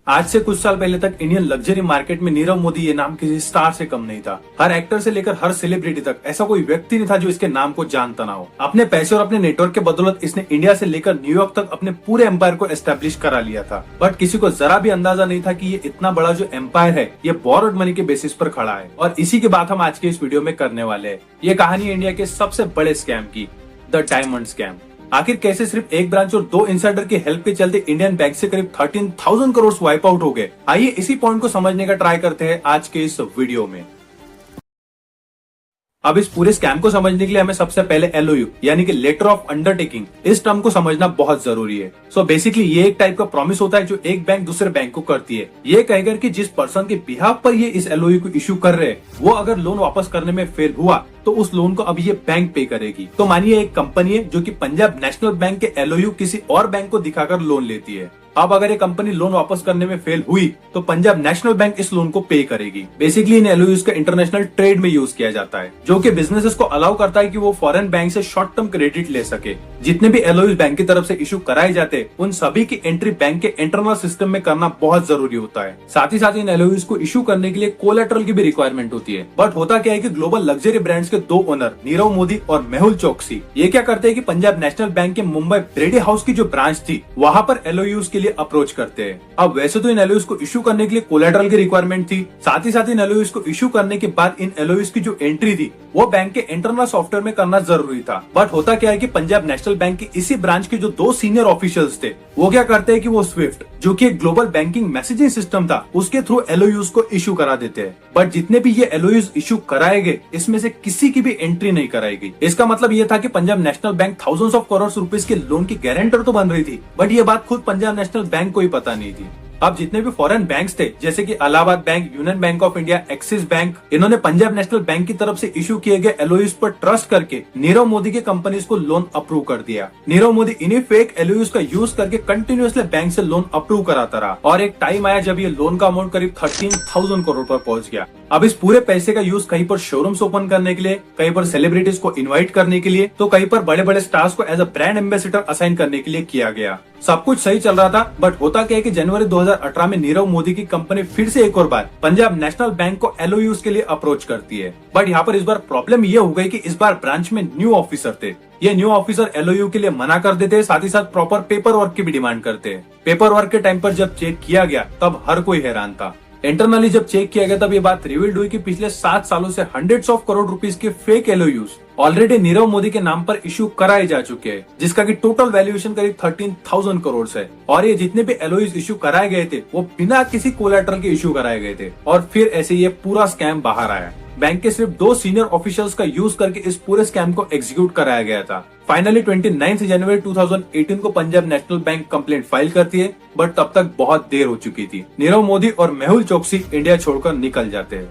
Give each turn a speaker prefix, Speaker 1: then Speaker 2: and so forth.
Speaker 1: आज से कुछ साल पहले तक इंडियन लग्जरी मार्केट में नीरव मोदी ये नाम किसी स्टार से कम नहीं था। हर एक्टर से लेकर हर सेलिब्रिटी तक ऐसा कोई व्यक्ति नहीं था जो इसके नाम को जानता ना हो। अपने पैसे और अपने नेटवर्क के बदौलत इसने इंडिया से लेकर न्यूयॉर्क तक अपने पूरे एम्पायर को एस्टेब्लिश करा लिया था। बट किसी को जरा भी अंदाजा नहीं था कि ये इतना बड़ा जो एम्पायर है ये बोरोड मनी के बेसिस पर खड़ा है। और इसी की बात हम आज के इस वीडियो में करने वाले हैं। ये कहानी इंडिया के सबसे बड़े स्कैम की, द डायमंड स्कैम। आखिर कैसे सिर्फ एक ब्रांच और 2 इनसाइडर की हेल्प के चलते इंडियन बैंक से करीब 13,000 करोड़ वाइप आउट हो गए। आइए इसी पॉइंट को समझने का ट्राई करते हैं आज के इस वीडियो में। अब इस पूरे स्कैम को समझने के लिए हमें सबसे पहले LOU यानी कि लेटर ऑफ अंडरटेकिंग, इस टर्म को समझना बहुत जरूरी है। सो बेसिकली ये एक टाइप का प्रॉमिस होता है जो एक बैंक दूसरे बैंक को करती है, ये कहकर कि जिस पर्सन के बिहाफ पर ये इस LOU को इश्यू कर रहे हैं वो अगर लोन वापस करने में फेल हुआ तो उस लोन को अब ये बैंक पे करेगी। तो मानिए एक कंपनी है जो कि पंजाब नेशनल बैंक के LOU किसी और बैंक को दिखाकर लोन लेती है। अब अगर ये कंपनी लोन वापस करने में फेल हुई तो पंजाब नेशनल बैंक इस लोन को पे करेगी। बेसिकली इन LOUs का इंटरनेशनल ट्रेड में यूज किया जाता है, जो कि बिजनेसेस को अलाउ करता है कि वो फॉरेन बैंक से शॉर्ट टर्म क्रेडिट ले सके। जितने भी LOUs बैंक की तरफ से इशू कराए जाते उन सभी की एंट्री बैंक के इंटरनल सिस्टम में करना बहुत जरूरी होता है। साथ ही साथ इन LOUs को इशू करने के लिए कोलेटरल की भी रिक्वायरमेंट होती है। बट होता क्या है कि ग्लोबल लग्जरी ब्रांड्स के 2 ओनर नीरव मोदी और मेहुल चोकसी ये क्या करते हैं कि पंजाब नेशनल बैंक के मुंबई ब्रेडी हाउस की जो ब्रांच थी वहां पर LOUs के लिए अप्रोच करते हैं। अब वैसे तो इन LOUs को इशू करने के लिए कोलेटरल की रिक्वायरमेंट थी, साथ ही साथ इन LOUs को इशू करने के बाद इन LOUs की जो एंट्री थी वो बैंक के इंटरनल सॉफ्टवेयर में करना जरूरी था। बट होता क्या है कि पंजाब नेशनल बैंक की इसी ब्रांच के जो 2 सीनियर ऑफिशियल्स थे वो क्या करते हैं कि वो स्विफ्ट, जो कि एक ग्लोबल बैंकिंग मैसेजिंग सिस्टम था, उसके थ्रू LOUs को इशू करा देते हैं। बट जितने भी ये LOUs इशू कराए गए इसमें से किसी की भी एंट्री नहीं कराई गई। इसका मतलब ये था कि Punjab national bank thousands of crore rupees के लोन की गारंटर तो बन रही थी, बट ये बात खुद पंजाब नेशनल बैंक को ही पता नहीं थी। अब जितने भी फॉरेन बैंक्स थे जैसे कि Allahabad bank, union bank of India, axis bank, इन्होंने पंजाब नेशनल बैंक की तरफ से इशू किए गए LOUs पर ट्रस्ट करके नीरव मोदी के कंपनीज को लोन अप्रूव कर दिया। नीरव मोदी इन्हीं फेक LOUs का यूज करके कंटिन्यूअसली बैंक से लोन अप्रूव कराता रहा और एक टाइम आया जब ये लोन का अमाउंट करीब 13,000 करोड़ पर पहुंच गया। अब इस पूरे पैसे का यूज कहीं पर शोरूम्स ओपन करने के लिए, कहीं पर सेलिब्रिटीज को इनवाइट करने के लिए, तो कहीं पर बड़े बड़े स्टार्स को as a brand ambassador assign करने के लिए किया गया। सब कुछ सही चल रहा था, बट होता क्या है कि जनवरी 2018 में नीरव मोदी की कंपनी फिर से एक और बार पंजाब नेशनल बैंक को LOUs के लिए अप्रोच करती है। बट यहाँ पर इस बार प्रॉब्लम ये हो गई कि इस बार ब्रांच में न्यू ऑफिसर थे। ये न्यू ऑफिसर LOU के लिए मना कर देते, साथ ही साथ प्रॉपर पेपर वर्क की भी डिमांड करते। पेपर वर्क के टाइम पर जब चेक किया गया तब हर कोई हैरान था। इंटरनली जब चेक किया गया तब ये बात रिवील्ड हुई कि पिछले 7 सालों से हंड्रेड्स ऑफ करोड़ रुपीस के fake LOUs already Nirav Modi के नाम पर इशू कराए जा चुके हैं, जिसका कि टोटल वैल्यूएशन करीब 13,000 करोड़ है। और ये जितने भी LOUs इशू कराए गए थे वो बिना किसी कोलैटरल के इशू कराए गए थे। और फिर ऐसे ये पूरा स्कैम बाहर आया। बैंक के सिर्फ 2 सीनियर ऑफिशियल्स का यूज करके इस पूरे स्कैम को एग्जीक्यूट कराया गया था। फाइनली 29 जनवरी 2018 को Punjab national bank complaint file करती है, बट तब तक बहुत देर हो चुकी थी। नीरव मोदी और मेहुल चोकसी इंडिया छोड़कर निकल जाते हैं।